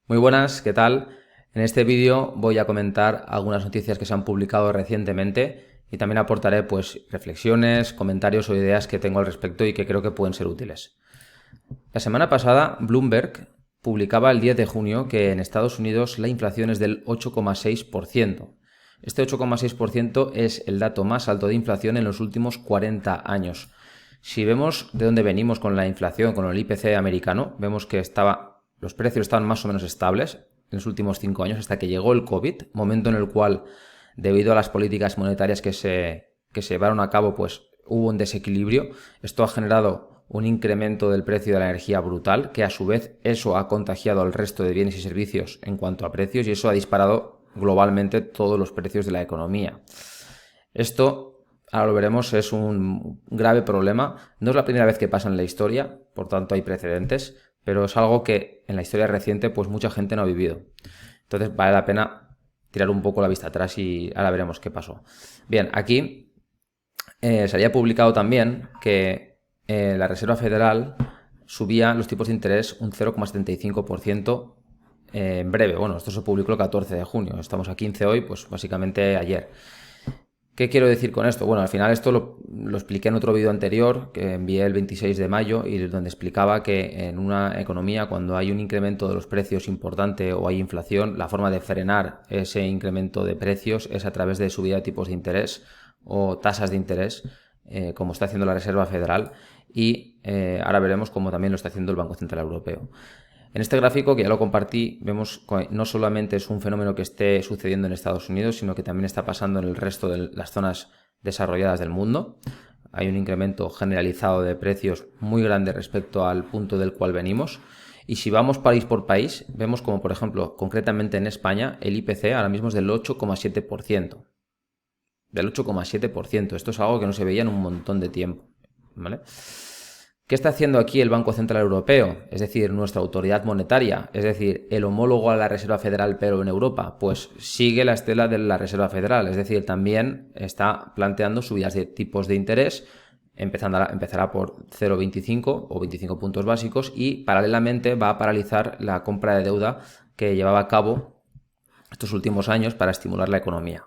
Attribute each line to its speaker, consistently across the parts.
Speaker 1: Muy buenas, ¿qué tal? En este vídeo voy a comentar algunas noticias que se han publicado recientemente y también aportaré reflexiones, comentarios o ideas que tengo al respecto y que creo que pueden ser útiles. La semana pasada, Bloomberg publicaba el 10 de junio que en Estados Unidos la inflación es del 8,6%. Este 8,6% es el dato más alto de inflación en los últimos 40 años. Si vemos de dónde venimos con la inflación, con el IPC americano, vemos que los precios estaban más o menos estables en los últimos 5 años hasta que llegó el COVID, momento en el cual, debido a las políticas monetarias que se llevaron a cabo, pues hubo un desequilibrio. Esto ha generado un incremento del precio de la energía brutal, que a su vez eso ha contagiado al resto de bienes y servicios en cuanto a precios y eso ha disparado globalmente todos los precios de la economía. Esto, ahora lo veremos, es un grave problema. No es la primera vez que pasa en la historia, por tanto hay precedentes, pero es algo que en la historia reciente pues mucha gente no ha vivido. Entonces vale la pena tirar un poco la vista atrás y ahora veremos qué pasó. Bien, aquí se había publicado también que la Reserva Federal subía los tipos de interés un 0,75% en breve. Bueno, esto se publicó el 14 de junio, estamos a 15 hoy, pues básicamente ayer. ¿Qué quiero decir con esto? Bueno, al final esto lo expliqué en otro vídeo anterior que envié el 26 de mayo y donde explicaba que en una economía cuando hay un incremento de los precios importante o hay inflación, la forma de frenar ese incremento de precios es a través de subida de tipos de interés o tasas de interés, como está haciendo la Reserva Federal y ahora veremos cómo también lo está haciendo el Banco Central Europeo. En este gráfico, que ya lo compartí, vemos que no solamente es un fenómeno que esté sucediendo en Estados Unidos, sino que también está pasando en el resto de las zonas desarrolladas del mundo. Hay un incremento generalizado de precios muy grande respecto al punto del cual venimos. Y si vamos país por país, vemos como, por ejemplo, concretamente en España, el IPC ahora mismo es del 8,7%. Del 8,7%. Esto es algo que no se veía en un montón de tiempo, ¿vale? ¿Qué está haciendo aquí el Banco Central Europeo? Es decir, nuestra autoridad monetaria, es decir, el homólogo a la Reserva Federal pero en Europa, pues sigue la estela de la Reserva Federal, es decir, también está planteando subidas de tipos de interés, empezará por 0,25 o 25 puntos básicos y paralelamente va a paralizar la compra de deuda que llevaba a cabo estos últimos años para estimular la economía.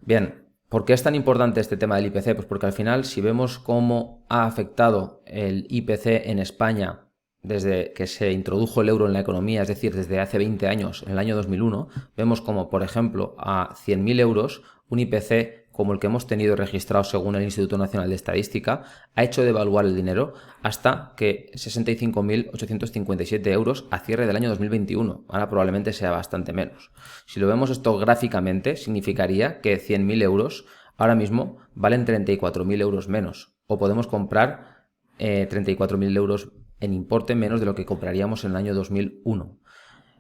Speaker 1: Bien, ¿por qué es tan importante este tema del IPC? Pues porque al final, si vemos cómo ha afectado el IPC en España desde que se introdujo el euro en la economía, es decir, desde hace 20 años, en el año 2001, vemos como, por ejemplo, a 100.000 euros, un IPC como el que hemos tenido registrado según el Instituto Nacional de Estadística, ha hecho devaluar el dinero hasta que 65.857 euros a cierre del año 2021. Ahora probablemente sea bastante menos. Si lo vemos esto gráficamente, significaría que 100.000 euros ahora mismo valen 34.000 euros menos. O podemos comprar 34.000 euros en importe menos de lo que compraríamos en el año 2001.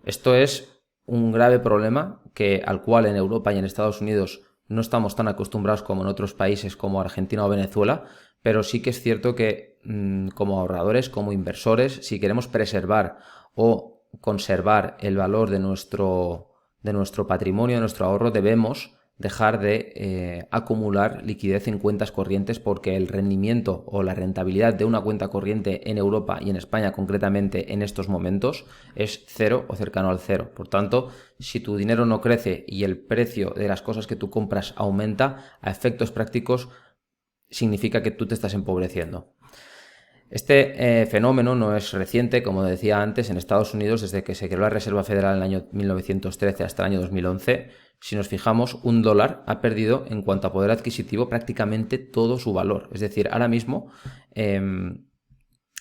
Speaker 1: Esto es un grave problema al cual en Europa y en Estados Unidos no estamos tan acostumbrados como en otros países como Argentina o Venezuela, pero sí que es cierto que como ahorradores, como inversores, si queremos preservar o conservar el valor de nuestro patrimonio, de nuestro ahorro, debemos dejar de acumular liquidez en cuentas corrientes porque el rendimiento o la rentabilidad de una cuenta corriente en Europa y en España concretamente en estos momentos es cero o cercano al cero. Por tanto, si tu dinero no crece y el precio de las cosas que tú compras aumenta, a efectos prácticos significa que tú te estás empobreciendo. Este fenómeno no es reciente, como decía antes, en Estados Unidos desde que se creó la Reserva Federal en el año 1913 hasta el año 2011. Si nos fijamos, un dólar ha perdido en cuanto a poder adquisitivo prácticamente todo su valor. Es decir, ahora mismo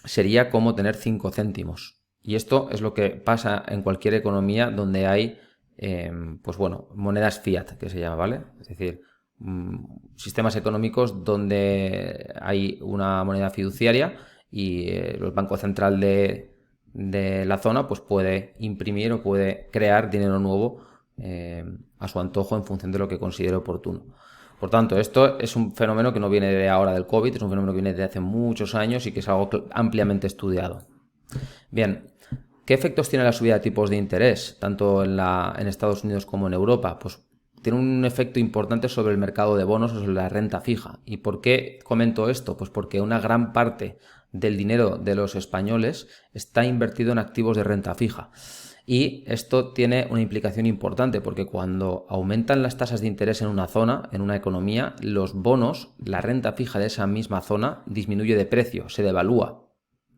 Speaker 1: sería como tener 5 céntimos. Y esto es lo que pasa en cualquier economía donde hay, monedas fiat, que se llama, ¿vale? Es decir, sistemas económicos donde hay una moneda fiduciaria y el Banco Central de la zona pues puede imprimir o puede crear dinero nuevo a su antojo en función de lo que considere oportuno. Por tanto, esto es un fenómeno que no viene de ahora del COVID, es un fenómeno que viene de hace muchos años y que es algo ampliamente estudiado. Bien, ¿qué efectos tiene la subida de tipos de interés, tanto en Estados Unidos como en Europa? Pues tiene un efecto importante sobre el mercado de bonos o sobre la renta fija. ¿Y por qué comento esto? Pues porque una gran parte del dinero de los españoles está invertido en activos de renta fija. Y esto tiene una implicación importante porque cuando aumentan las tasas de interés en una zona, en una economía, los bonos, la renta fija de esa misma zona disminuye de precio, se devalúa.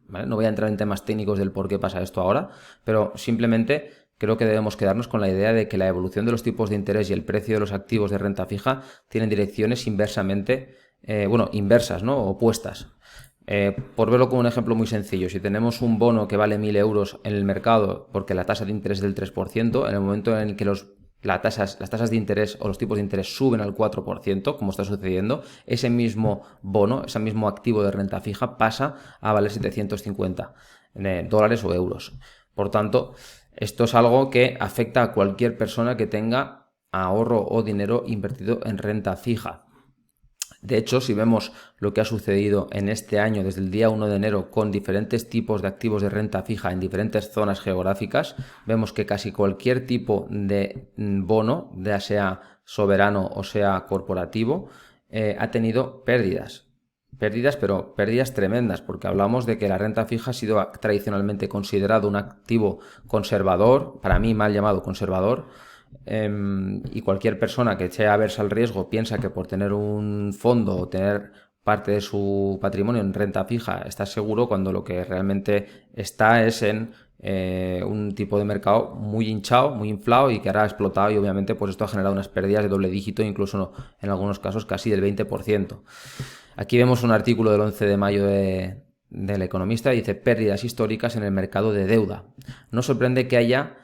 Speaker 1: ¿Vale? No voy a entrar en temas técnicos del por qué pasa esto ahora, pero simplemente creo que debemos quedarnos con la idea de que la evolución de los tipos de interés y el precio de los activos de renta fija tienen direcciones inversas, ¿no? Opuestas. Por verlo como un ejemplo muy sencillo, si tenemos un bono que vale 1.000 euros en el mercado porque la tasa de interés es del 3%, en el momento en el que las tasas de interés o los tipos de interés suben al 4%, como está sucediendo, ese mismo bono, ese mismo activo de renta fija pasa a valer 750 dólares o euros. Por tanto, esto es algo que afecta a cualquier persona que tenga ahorro o dinero invertido en renta fija. De hecho, si vemos lo que ha sucedido en este año desde el día 1 de enero con diferentes tipos de activos de renta fija en diferentes zonas geográficas, vemos que casi cualquier tipo de bono, ya sea soberano o sea corporativo, ha tenido pérdidas, pero pérdidas tremendas, porque hablamos de que la renta fija ha sido tradicionalmente considerado un activo conservador, para mí mal llamado conservador, y cualquier persona que sea aversa al riesgo piensa que por tener un fondo o tener parte de su patrimonio en renta fija está seguro, cuando lo que realmente está es en un tipo de mercado muy hinchado, muy inflado y que ahora ha explotado, y obviamente pues esto ha generado unas pérdidas de doble dígito, incluso en algunos casos casi del 20%. Aquí vemos un artículo del 11 de mayo del Economista, dice: pérdidas históricas en el mercado de deuda. No sorprende que haya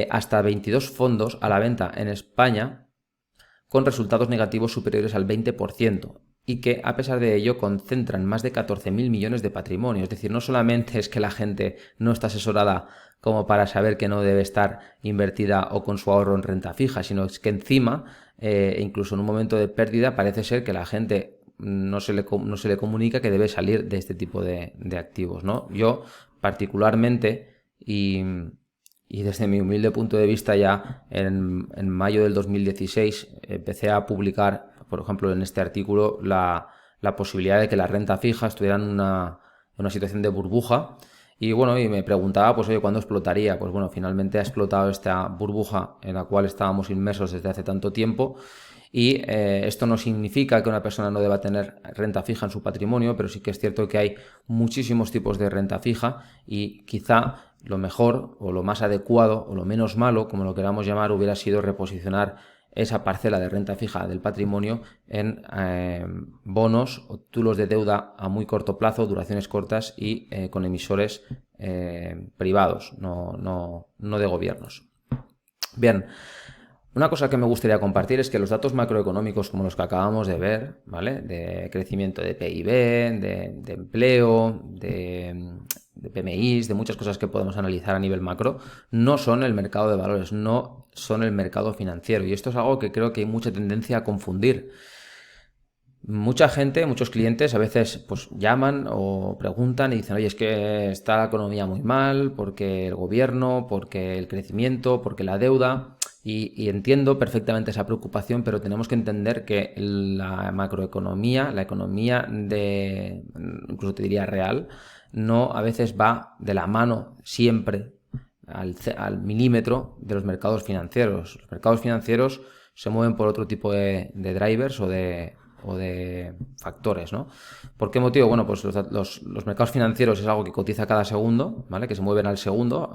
Speaker 1: hasta 22 fondos a la venta en España con resultados negativos superiores al 20%, y que a pesar de ello concentran más de 14.000 millones de patrimonio. Es decir, no solamente es que la gente no está asesorada como para saber que no debe estar invertida o con su ahorro en renta fija, sino es que encima, incluso en un momento de pérdida, parece ser que la gente no se le comunica que debe salir de este tipo de activos, ¿no? Yo particularmente, y desde mi humilde punto de vista, ya en mayo del 2016 empecé a publicar, por ejemplo, en este artículo, la posibilidad de que la renta fija estuviera en una situación de burbuja. Y bueno, y me preguntaba, pues oye, ¿cuándo explotaría? Pues bueno, finalmente ha explotado esta burbuja en la cual estábamos inmersos desde hace tanto tiempo. Y esto no significa que una persona no deba tener renta fija en su patrimonio, pero sí que es cierto que hay muchísimos tipos de renta fija, y quizá lo mejor o lo más adecuado o lo menos malo, como lo queramos llamar, hubiera sido reposicionar esa parcela de renta fija del patrimonio en bonos o títulos de deuda a muy corto plazo, duraciones cortas y con emisores privados, no de gobiernos. Bien. Una cosa que me gustaría compartir es que los datos macroeconómicos, como los que acabamos de ver, ¿vale? De crecimiento de PIB, de empleo, de PMIs, de muchas cosas que podemos analizar a nivel macro, no son el mercado de valores, no son el mercado financiero. Y esto es algo que creo que hay mucha tendencia a confundir. Mucha gente, muchos clientes a veces pues llaman o preguntan y dicen: oye, es que está la economía muy mal porque el gobierno, porque el crecimiento, porque la deuda. Y entiendo perfectamente esa preocupación, pero tenemos que entender que la macroeconomía, la economía incluso te diría real, no a veces va de la mano siempre al milímetro de los mercados financieros. Los mercados financieros se mueven por otro tipo de drivers o de factores, ¿no? ¿Por qué motivo? Bueno, pues los mercados financieros es algo que cotiza cada segundo, ¿vale? Que se mueven al segundo,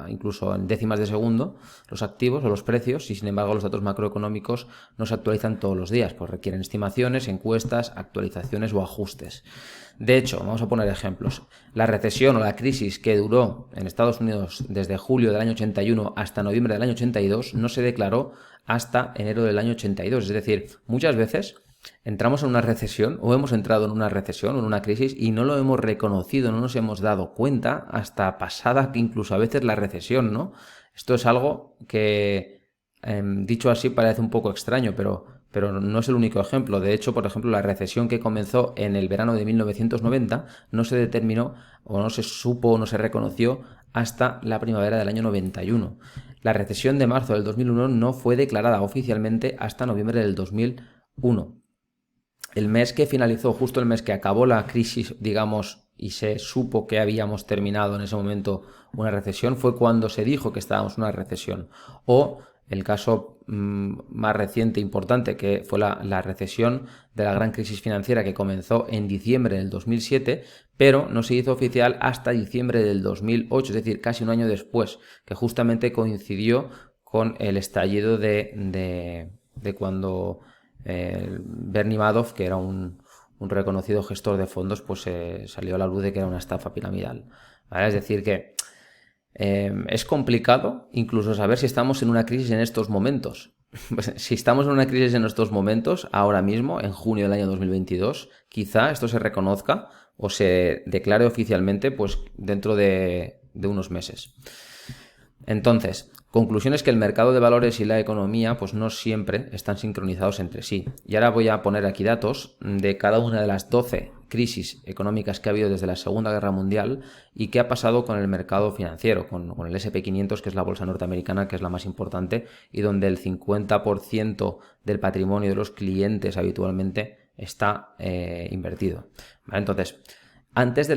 Speaker 1: incluso en décimas de segundo, los activos o los precios, y sin embargo los datos macroeconómicos no se actualizan todos los días, pues requieren estimaciones, encuestas, actualizaciones o ajustes. De hecho, vamos a poner ejemplos. La recesión o la crisis que duró en Estados Unidos desde julio del año 81 hasta noviembre del año 82 no se declaró hasta enero del año 82. Es decir, muchas veces entramos en una recesión o hemos entrado en una recesión o en una crisis y no lo hemos reconocido, no nos hemos dado cuenta hasta pasada incluso a veces la recesión, ¿no? Esto es algo que, dicho así, parece un poco extraño, pero no es el único ejemplo. De hecho, por ejemplo, la recesión que comenzó en el verano de 1990 no se determinó o no se supo o no se reconoció hasta la primavera del año 91. La recesión de marzo del 2001 no fue declarada oficialmente hasta noviembre del 2001. El mes que finalizó, justo el mes que acabó la crisis, digamos, y se supo que habíamos terminado en ese momento una recesión fue cuando se dijo que estábamos en una recesión. O el caso más reciente, importante, que fue la recesión de la gran crisis financiera que comenzó en diciembre del 2007, pero no se hizo oficial hasta diciembre del 2008, es decir, casi un año después, que justamente coincidió con el estallido de cuando Bernie Madoff, que era un reconocido gestor de fondos, pues salió a la luz de que era una estafa piramidal. ¿Vale? Es decir, que es complicado incluso saber si estamos en una crisis en estos momentos. Pues, si estamos en una crisis en estos momentos, ahora mismo, en junio del año 2022, quizá esto se reconozca o se declare oficialmente pues, dentro de unos meses. Entonces, conclusión es que el mercado de valores y la economía pues no siempre están sincronizados entre sí. Y ahora voy a poner aquí datos de cada una de las 12 crisis económicas que ha habido desde la Segunda Guerra Mundial y qué ha pasado con el mercado financiero, con el S&P 500, que es la bolsa norteamericana, que es la más importante y donde el 50% del patrimonio de los clientes habitualmente está invertido. ¿Vale? Entonces, antes de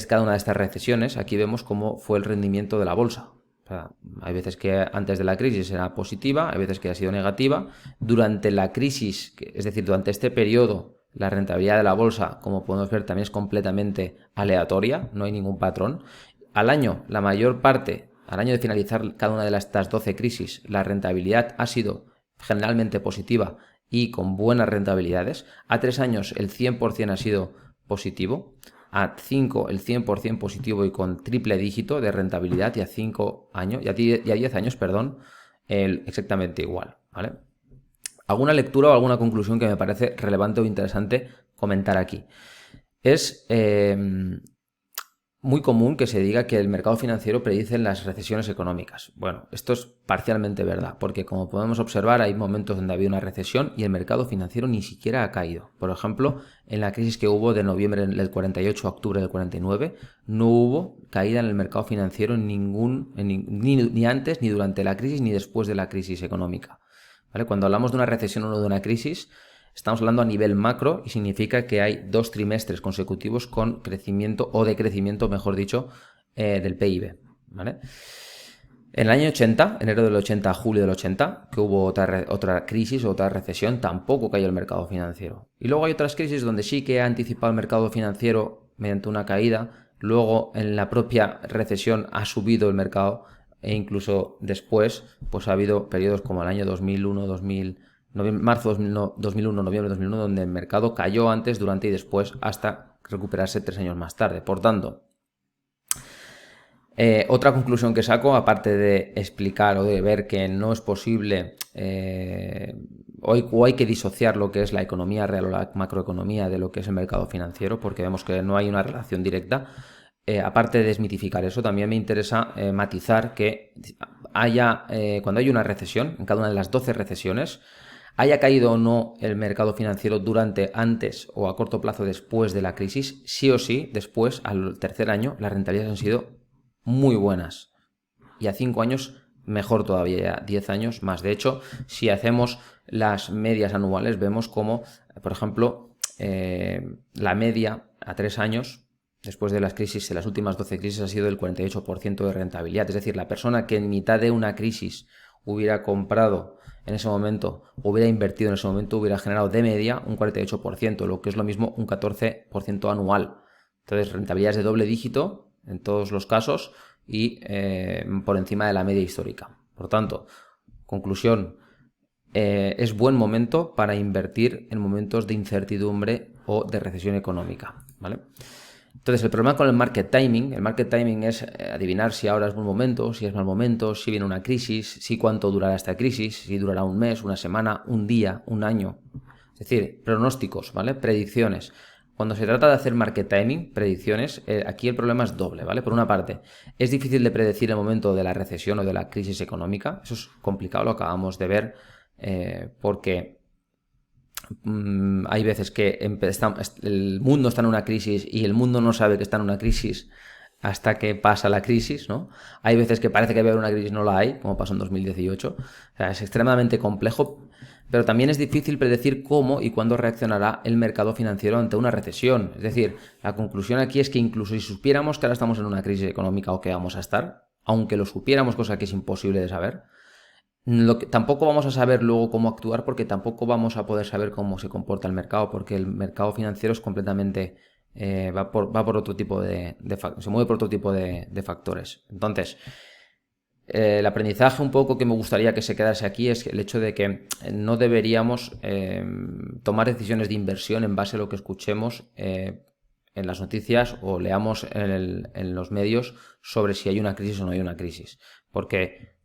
Speaker 1: cada una de estas recesiones, aquí vemos cómo fue el rendimiento de la bolsa. O sea, hay veces que antes de la crisis era positiva, hay veces que ha sido negativa. Durante la crisis, es decir, durante este periodo, la rentabilidad de la bolsa, como podemos ver, también es completamente aleatoria, no hay ningún patrón. Al año, la mayor parte, al año de finalizar cada una de estas 12 crisis, la rentabilidad ha sido generalmente positiva y con buenas rentabilidades. A 3 años el 100% ha sido positivo. A 5 el 100% positivo y con triple dígito de rentabilidad y a 5 años, y a 10 años, perdón, exactamente igual, ¿vale? ¿Alguna lectura o alguna conclusión que me parece relevante o interesante comentar aquí? Es muy común que se diga que el mercado financiero predice las recesiones económicas. Bueno, esto es parcialmente verdad, porque como podemos observar hay momentos donde había una recesión y el mercado financiero ni siquiera ha caído. Por ejemplo, en la crisis que hubo de noviembre del 48 a octubre del 49, no hubo caída en el mercado financiero ni antes, ni durante la crisis, ni después de la crisis económica. ¿Vale? Cuando hablamos de una recesión o de una crisis, estamos hablando a nivel macro y significa que hay 2 trimestres consecutivos con crecimiento o decrecimiento, mejor dicho, del PIB. ¿Vale? En el año 80, enero del 80 a julio del 80, que hubo otra crisis o otra recesión, tampoco cayó el mercado financiero. Y luego hay otras crisis donde sí que ha anticipado el mercado financiero mediante una caída, luego en la propia recesión ha subido el mercado e incluso después pues ha habido periodos como el año 2001, marzo 2001, noviembre 2001, donde el mercado cayó antes, durante y después hasta recuperarse 3 años más tarde. Por tanto, otra conclusión que saco, aparte de explicar o de ver que no es posible o hay que disociar lo que es la economía real o la macroeconomía de lo que es el mercado financiero, porque vemos que no hay una relación directa. Aparte de desmitificar eso, también me interesa matizar que cuando hay una recesión, en cada una de las 12 recesiones, haya caído o no el mercado financiero durante, antes o a corto plazo después de la crisis, sí o sí, después, al tercer año, las rentabilidades han sido muy buenas. Y a 5 años, mejor todavía, 10 años más. De hecho, si hacemos las medias anuales, vemos como, por ejemplo, la media a 3 años, después de las crisis, en las últimas 12 crisis, ha sido del 48% de rentabilidad. Es decir, la persona que en mitad de una crisis hubiera comprado en ese momento, hubiera invertido en ese momento, hubiera generado de media un 48%, lo que es lo mismo un 14% anual. Entonces, rentabilidades de doble dígito en todos los casos y por encima de la media histórica. Por tanto, conclusión, es buen momento para invertir en momentos de incertidumbre o de recesión económica, ¿vale? Entonces, el problema con el market timing es adivinar si ahora es buen momento, si es mal momento, si viene una crisis, si cuánto durará esta crisis, si durará un mes, una semana, un día, un año. Es decir, pronósticos, ¿vale? Predicciones. Cuando se trata de hacer market timing, predicciones, aquí el problema es doble, ¿vale? Por una parte, es difícil de predecir el momento de la recesión o de la crisis económica. Eso es complicado, lo acabamos de ver, porque hay veces que el mundo está en una crisis y el mundo no sabe que está en una crisis hasta que pasa la crisis, ¿no? Hay veces que parece que va a haber una crisis, no la hay, como pasó en 2018. O sea, es extremadamente complejo, pero también es difícil predecir cómo y cuándo reaccionará el mercado financiero ante una recesión. Es decir, la conclusión aquí es que incluso si supiéramos que ahora estamos en una crisis económica o que vamos a estar, aunque lo supiéramos, cosa que es imposible de saber, tampoco vamos a saber luego cómo actuar, porque tampoco vamos a poder saber cómo se comporta el mercado, porque el mercado financiero es completamente va por otro tipo se mueve por otro tipo de factores. Entonces, el aprendizaje un poco que me gustaría que se quedase aquí es el hecho de que no deberíamos tomar decisiones de inversión en base a lo que escuchemos en las noticias o leamos en los medios sobre si hay una crisis o no hay una crisis, porque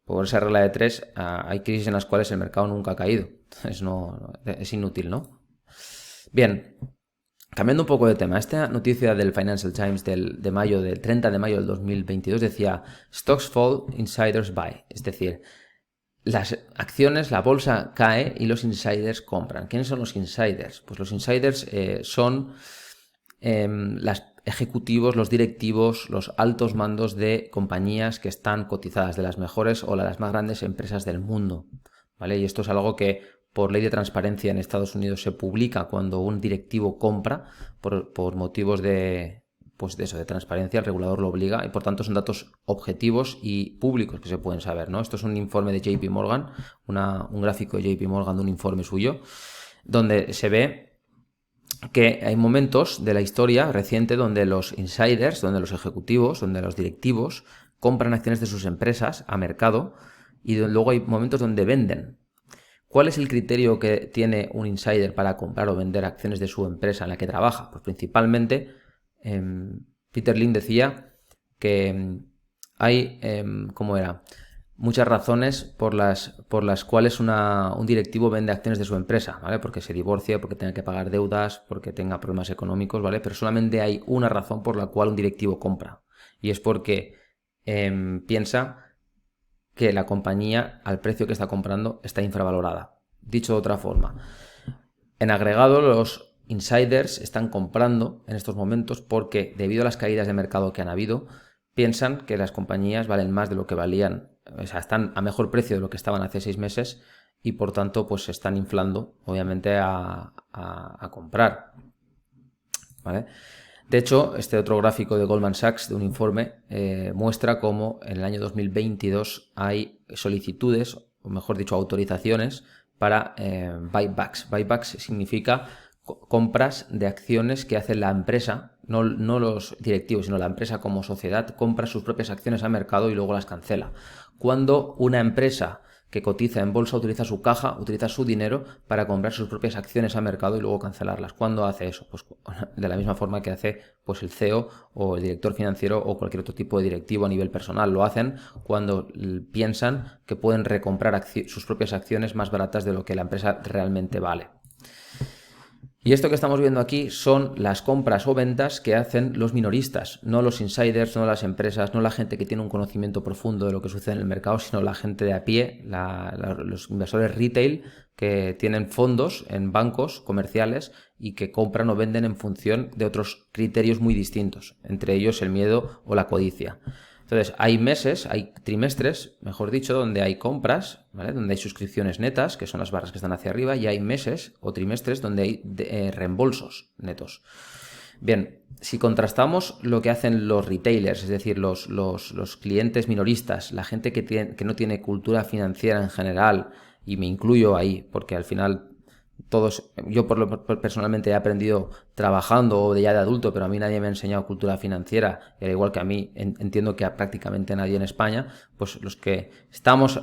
Speaker 1: por esa regla de 3 hay crisis en las cuales el mercado nunca ha caído. Entonces es inútil, ¿no? Bien, cambiando un poco de tema, esta noticia del Financial Times del 30 de mayo del 2022 decía "Stocks fall, insiders buy", es decir, las acciones, la bolsa cae y los insiders compran. ¿Quiénes son los insiders? Pues los insiders son los ejecutivos, los directivos, los altos mandos de compañías que están cotizadas, de las mejores o las más grandes empresas del mundo, ¿vale? Y esto es algo que por ley de transparencia en Estados Unidos se publica cuando un directivo compra por motivos de transparencia. El regulador lo obliga y por tanto son datos objetivos y públicos que se pueden saber, ¿no? Esto es un informe de JP Morgan, un gráfico de JP Morgan de un informe suyo, donde se ve que hay momentos de la historia reciente donde los insiders, donde los ejecutivos, donde los directivos compran acciones de sus empresas a mercado, y luego hay momentos donde venden. ¿Cuál es el criterio que tiene un insider para comprar o vender acciones de su empresa en la que trabaja? Pues principalmente, Peter Lynch decía que hay, ¿cómo era?, muchas razones por las cuales un directivo vende acciones de su empresa, ¿vale? Porque se divorcia, porque tenga que pagar deudas, porque tenga problemas económicos, ¿vale? Pero solamente hay una razón por la cual un directivo compra, y es porque piensa que la compañía, al precio que está comprando, está infravalorada. Dicho de otra forma, en agregado, los insiders están comprando en estos momentos porque, debido a las caídas de mercado que han habido, piensan que las compañías valen más de lo que valían, o sea, están a mejor precio de lo que estaban hace 6 meses, y por tanto pues se están inflando, obviamente, a comprar, ¿vale? De hecho, este otro gráfico de Goldman Sachs, de un informe, muestra cómo en el año 2022 hay solicitudes, o mejor dicho, autorizaciones para buybacks. Buybacks significa compras de acciones que hace la empresa, no los directivos, sino la empresa como sociedad, compra sus propias acciones al mercado y luego las cancela. Cuando una empresa que cotiza en bolsa utiliza su caja, utiliza su dinero para comprar sus propias acciones al mercado y luego cancelarlas. ¿Cuándo hace eso? Pues de la misma forma que hace pues el CEO o el director financiero o cualquier otro tipo de directivo a nivel personal. Lo hacen cuando piensan que pueden recomprar sus propias acciones más baratas de lo que la empresa realmente vale. Y esto que estamos viendo aquí son las compras o ventas que hacen los minoristas, no los insiders, no las empresas, no la gente que tiene un conocimiento profundo de lo que sucede en el mercado, sino la gente de a pie, los inversores retail que tienen fondos en bancos comerciales y que compran o venden en función de otros criterios muy distintos, entre ellos el miedo o la codicia. Entonces, hay meses, hay trimestres, mejor dicho, donde hay compras, ¿vale?, donde hay suscripciones netas, que son las barras que están hacia arriba, y hay meses o trimestres donde hay reembolsos netos. Bien, si contrastamos lo que hacen los retailers, es decir, los clientes minoristas, la gente que no tiene cultura financiera en general, y me incluyo ahí, porque al final yo personalmente he aprendido trabajando ya de adulto, pero a mí nadie me ha enseñado cultura financiera, y al igual que a mí entiendo que a prácticamente nadie en España, pues los que estamos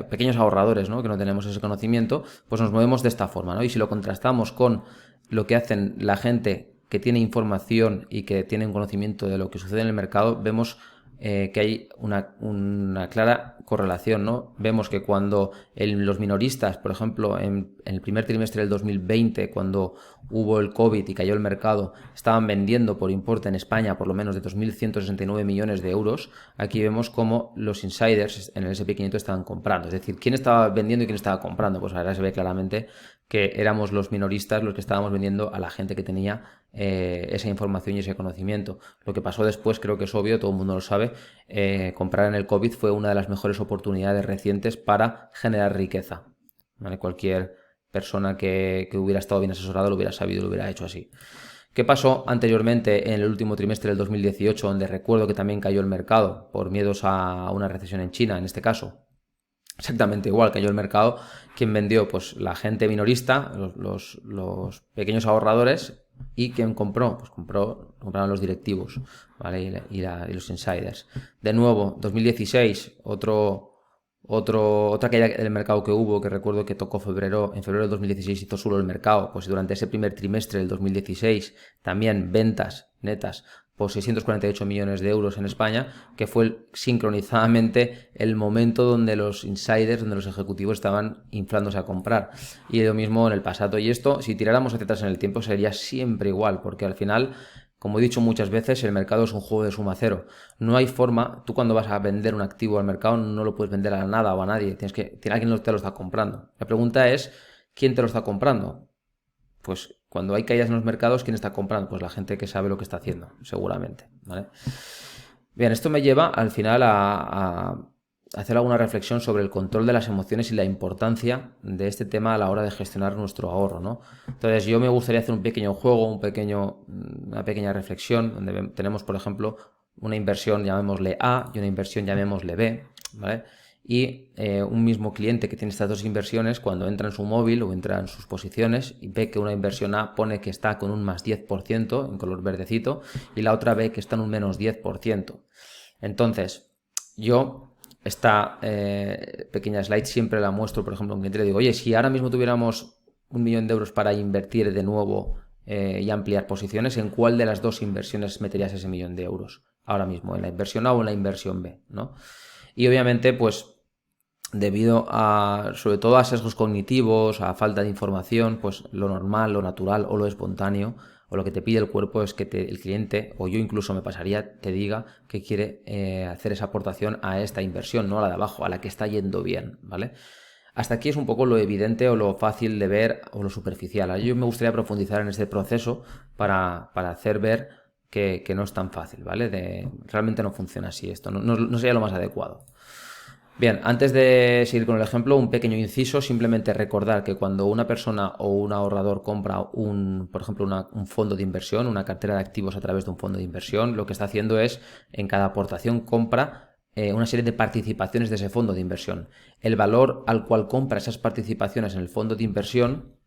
Speaker 1: pequeños ahorradores, ¿no?, que no tenemos ese conocimiento, pues nos movemos de esta forma, ¿no? Y si lo contrastamos con lo que hacen la gente que tiene información y que tiene un conocimiento de lo que sucede en el mercado, vemos que hay una clara correlación, ¿no? Vemos que cuando los minoristas, por ejemplo, en el primer trimestre del 2020, cuando hubo el COVID y cayó el mercado, estaban vendiendo por importe en España por lo menos de 2.169 millones de euros, aquí vemos cómo los insiders en el S&P 500 estaban comprando. Es decir, ¿quién estaba vendiendo y quién estaba comprando? Pues ahora se ve claramente que éramos los minoristas los que estábamos vendiendo a la gente que tenía esa información y ese conocimiento. Lo que pasó después creo que es obvio, todo el mundo lo sabe. Comprar en el COVID fue una de las mejores oportunidades recientes para generar riqueza, ¿vale? Cualquier persona que hubiera estado bien asesorado lo hubiera sabido y lo hubiera hecho así. ¿Qué pasó anteriormente en el último trimestre del 2018, donde recuerdo que también cayó el mercado por miedos a una recesión en China, en este caso? Exactamente igual, cayó el mercado. ¿Quién vendió? Pues la gente minorista, los pequeños ahorradores. ¿Y quién compró? Pues compraron los directivos, ¿vale? Y los insiders. De nuevo, 2016, otra caída del mercado que hubo, que recuerdo que tocó en febrero del 2016 hizo solo el mercado, pues durante ese primer trimestre del 2016 también ventas netas por 648 millones de euros en España, que fue sincronizadamente el momento donde los insiders, donde los ejecutivos estaban inflándose a comprar. Y lo mismo en el pasado. Y esto, si tiráramos hacia atrás en el tiempo, sería siempre igual, porque al final, como he dicho muchas veces, el mercado es un juego de suma cero. No hay forma, tú cuando vas a vender un activo al mercado no lo puedes vender a nada o a nadie, alguien te lo está comprando. La pregunta es, ¿quién te lo está comprando? Pues cuando hay caídas en los mercados, ¿quién está comprando? Pues la gente que sabe lo que está haciendo, seguramente, ¿vale? Bien, esto me lleva al final a hacer alguna reflexión sobre el control de las emociones y la importancia de este tema a la hora de gestionar nuestro ahorro, ¿no? Entonces yo me gustaría hacer un pequeño juego, una pequeña reflexión, donde tenemos, por ejemplo, una inversión, llamémosle A, y una inversión, llamémosle B, ¿vale? Y un mismo cliente que tiene estas dos inversiones, cuando entra en su móvil o entra en sus posiciones y ve que una inversión A pone que está con un más 10% en color verdecito y la otra ve que está en un menos 10%. Entonces, yo esta pequeña slide siempre la muestro, por ejemplo, a un cliente le digo, oye, si ahora mismo tuviéramos 1.000.000 de euros para invertir de nuevo y ampliar posiciones, ¿en cuál de las dos inversiones meterías ese 1.000.000 de euros? Ahora mismo, ¿en la inversión A o en la inversión B? ¿No? Y obviamente, pues debido sobre todo a sesgos cognitivos, a falta de información, pues lo normal, lo natural o lo espontáneo o lo que te pide el cuerpo es que el cliente, o yo incluso me pasaría, te diga que quiere hacer esa aportación a esta inversión, no a la de abajo, a la que está yendo bien, ¿vale? Hasta aquí es un poco lo evidente o lo fácil de ver o lo superficial. Yo me gustaría profundizar en este proceso para hacer ver que no es tan fácil, ¿vale? Realmente no funciona así esto, no sería lo más adecuado. Bien, antes de seguir con el ejemplo, un pequeño inciso, simplemente recordar que cuando una persona o un ahorrador compra por ejemplo, un fondo de inversión, una cartera de activos a través de un fondo de inversión, lo que está haciendo es, en cada aportación compra una serie de participaciones de ese fondo de inversión. El valor al cual compra esas participaciones en el fondo de inversión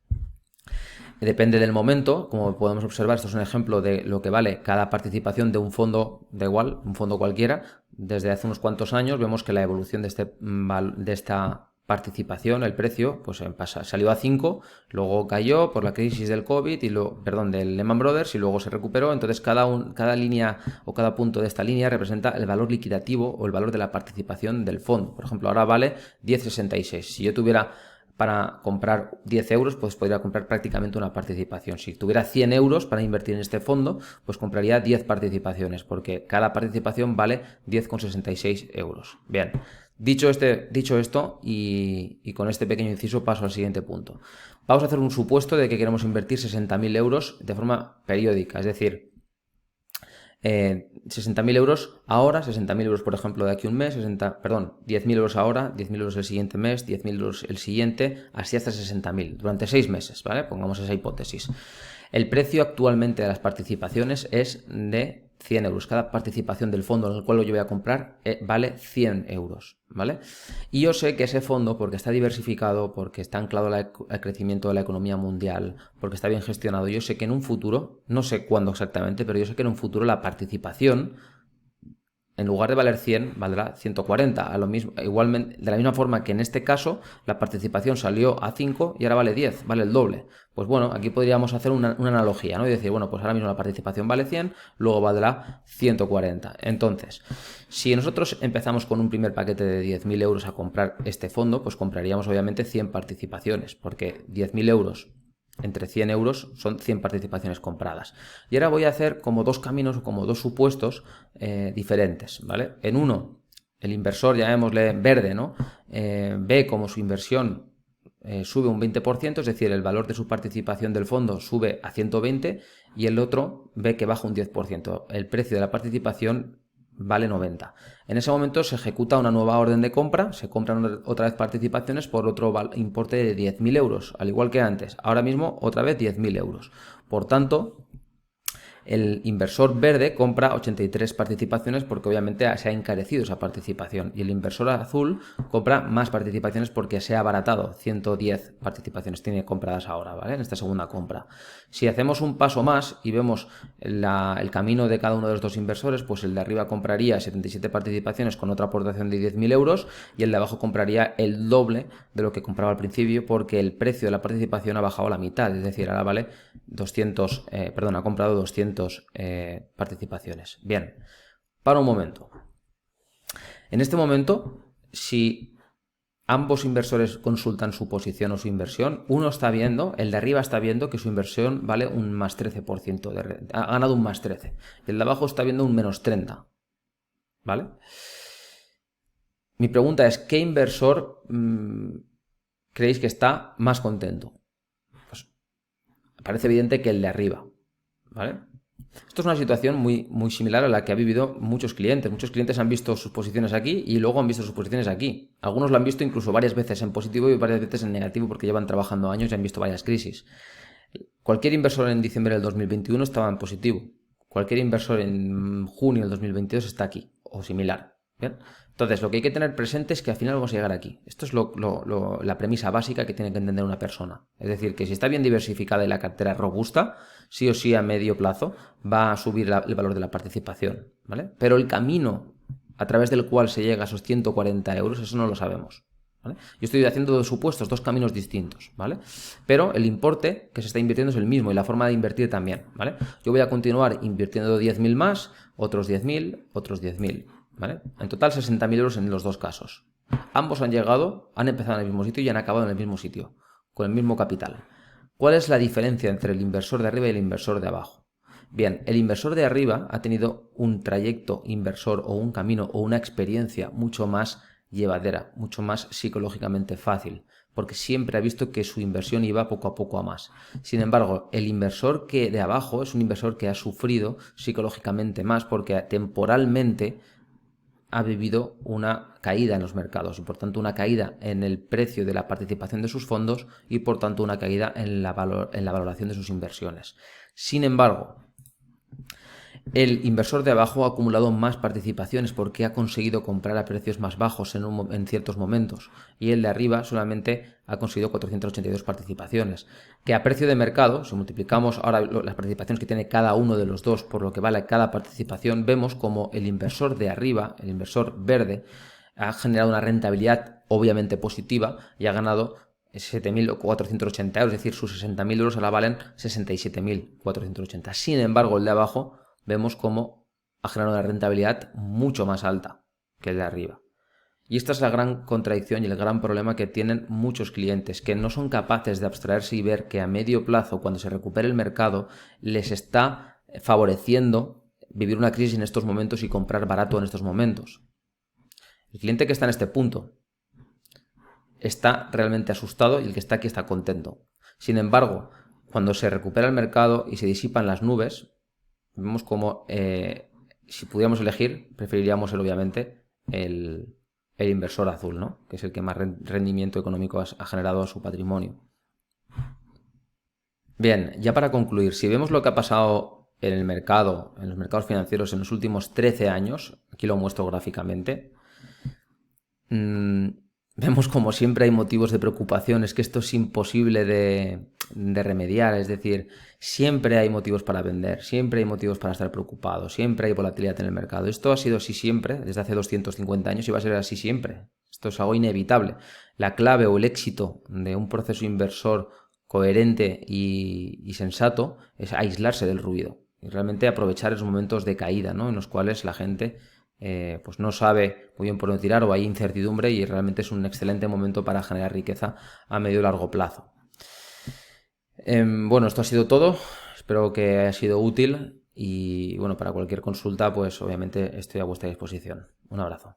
Speaker 1: depende del momento. Como podemos observar, esto es un ejemplo de lo que vale cada participación de un fondo, da igual, un fondo cualquiera. Desde hace unos cuantos años vemos que la evolución de esta participación, el precio, pues salió a 5, luego cayó por la crisis del COVID, del Lehman Brothers, y luego se recuperó. Entonces cada línea o cada punto de esta línea representa el valor liquidativo o el valor de la participación del fondo. Por ejemplo, ahora vale 10,66. Si yo tuviera para comprar 10 euros, pues podría comprar prácticamente una participación. Si tuviera 100 euros para invertir en este fondo, pues compraría 10 participaciones, porque cada participación vale 10,66 euros. Bien, dicho esto, y con este pequeño inciso paso al siguiente punto. Vamos a hacer un supuesto de que queremos invertir 60.000 euros de forma periódica, es decir, 60.000 euros ahora, 60.000 euros por ejemplo de aquí a un mes, 10.000 euros ahora, 10.000 euros el siguiente mes, 10.000 euros el siguiente, así hasta 60.000 durante 6 meses, ¿vale? Pongamos esa hipótesis. El precio actualmente de las participaciones es de 100 euros. Cada participación del fondo en el cual yo voy a comprar vale 100 euros, ¿vale? Y yo sé que ese fondo, porque está diversificado, porque está anclado al crecimiento de la economía mundial, porque está bien gestionado, yo sé que en un futuro, no sé cuándo exactamente, pero yo sé que en un futuro la participación, en lugar de valer 100, valdrá 140. Igualmente, de la misma forma que en este caso la participación salió a 5 y ahora vale 10, vale el doble. Pues bueno, aquí podríamos hacer una analogía, ¿no? Y decir, bueno, pues ahora mismo la participación vale 100, luego valdrá 140. Entonces, si nosotros empezamos con un primer paquete de 10.000 euros a comprar este fondo, pues compraríamos obviamente 100 participaciones, porque 10.000 euros entre 100 euros son 100 participaciones compradas. Y ahora voy a hacer como dos caminos o como dos supuestos diferentes, ¿vale? En uno, el inversor, llamémosle verde, ¿no? Ve como su inversión sube un 20%, es decir, el valor de su participación del fondo sube a 120 y el otro ve que baja un 10%. El precio de la participación vale 90. En ese momento se ejecuta una nueva orden de compra, se compran otra vez participaciones por otro importe de 10.000 euros, al igual que antes. Ahora mismo otra vez 10.000 euros. Por tanto, el inversor verde compra 83 participaciones porque obviamente se ha encarecido esa participación, y el inversor azul compra más participaciones porque se ha abaratado. 110 participaciones tiene compradas ahora, ¿vale? En esta segunda compra. Si hacemos un paso más y vemos el camino de cada uno de los dos inversores, pues el de arriba compraría 77 participaciones con otra aportación de 10.000 euros y el de abajo compraría el doble de lo que compraba al principio, porque el precio de la participación ha bajado a la mitad, es decir, ahora vale 200, ha comprado 200 participaciones. Bien, para un momento. En este momento, si ambos inversores consultan su posición o su inversión, uno está viendo, el de arriba está viendo que su inversión vale un más 13%, ha ganado un más 13, y el de abajo está viendo un menos 30, ¿vale? Mi pregunta es, ¿qué inversor creéis que está más contento? Pues parece evidente que el de arriba, ¿vale? Esto es una situación muy similar a la que ha vivido muchos clientes. Muchos clientes han visto sus posiciones aquí y luego han visto sus posiciones aquí. Algunos lo han visto incluso varias veces en positivo y varias veces en negativo porque llevan trabajando años y han visto varias crisis. Cualquier inversor en diciembre del 2021 estaba en positivo. Cualquier inversor en junio del 2022 está aquí o similar. ¿Bien? Entonces, lo que hay que tener presente es que al final vamos a llegar aquí. Esto es la premisa básica que tiene que entender una persona. Es decir, que si está bien diversificada y la cartera es robusta, sí o sí a medio plazo va a subir el valor de la participación, ¿vale? Pero el camino a través del cual se llega a esos 140 euros, eso no lo sabemos, ¿vale? Yo estoy haciendo dos supuestos, dos caminos distintos, ¿vale? Pero el importe que se está invirtiendo es el mismo y la forma de invertir también, ¿vale? Yo voy a continuar invirtiendo 10.000 más, otros 10.000, otros 10.000. ¿Vale? En total 60.000 euros en los dos casos. Ambos han empezado en el mismo sitio y han acabado en el mismo sitio, con el mismo capital. ¿Cuál es la diferencia entre el inversor de arriba y el inversor de abajo? Bien, el inversor de arriba ha tenido un trayecto inversor o un camino o una experiencia mucho más llevadera, mucho más psicológicamente fácil, porque siempre ha visto que su inversión iba poco a poco a más. Sin embargo, el inversor que de abajo es un inversor que ha sufrido psicológicamente más porque temporalmente ha vivido una caída en los mercados y por tanto una caída en el precio de la participación de sus fondos y por tanto una caída en la valoración de sus inversiones. Sin embargo, el inversor de abajo ha acumulado más participaciones porque ha conseguido comprar a precios más bajos en ciertos momentos, y el de arriba solamente ha conseguido 482 participaciones, que a precio de mercado, si multiplicamos ahora las participaciones que tiene cada uno de los dos por lo que vale cada participación, vemos como el inversor de arriba, el inversor verde, ha generado una rentabilidad obviamente positiva y ha ganado 7.480 euros, es decir, sus 60.000 euros ahora valen 67.480. Sin embargo, el de abajo vemos cómo ha generado una rentabilidad mucho más alta que el de arriba. Y esta es la gran contradicción y el gran problema que tienen muchos clientes, que no son capaces de abstraerse y ver que a medio plazo, cuando se recupere el mercado, les está favoreciendo vivir una crisis en estos momentos y comprar barato en estos momentos. El cliente que está en este punto está realmente asustado y el que está aquí está contento. Sin embargo, cuando se recupera el mercado y se disipan las nubes, vemos como si pudiéramos elegir, preferiríamos obviamente el inversor azul, ¿no? Que es el que más rendimiento económico ha generado a su patrimonio. Bien, ya para concluir, si vemos lo que ha pasado en el mercado, en los mercados financieros en los últimos 13 años, aquí lo muestro gráficamente, vemos como siempre hay motivos de preocupación, es que esto es imposible de remediar, es decir, siempre hay motivos para vender, siempre hay motivos para estar preocupados, siempre hay volatilidad en el mercado. Esto ha sido así siempre, desde hace 250 años y va a ser así siempre. Esto es algo inevitable. La clave o el éxito de un proceso inversor coherente y sensato es aislarse del ruido y realmente aprovechar esos momentos de caída, ¿no? En los cuales la gente pues no sabe muy bien por dónde tirar o hay incertidumbre y realmente es un excelente momento para generar riqueza a medio y largo plazo. Bueno, esto ha sido todo, espero que haya sido útil y bueno, para cualquier consulta pues obviamente estoy a vuestra disposición. Un abrazo.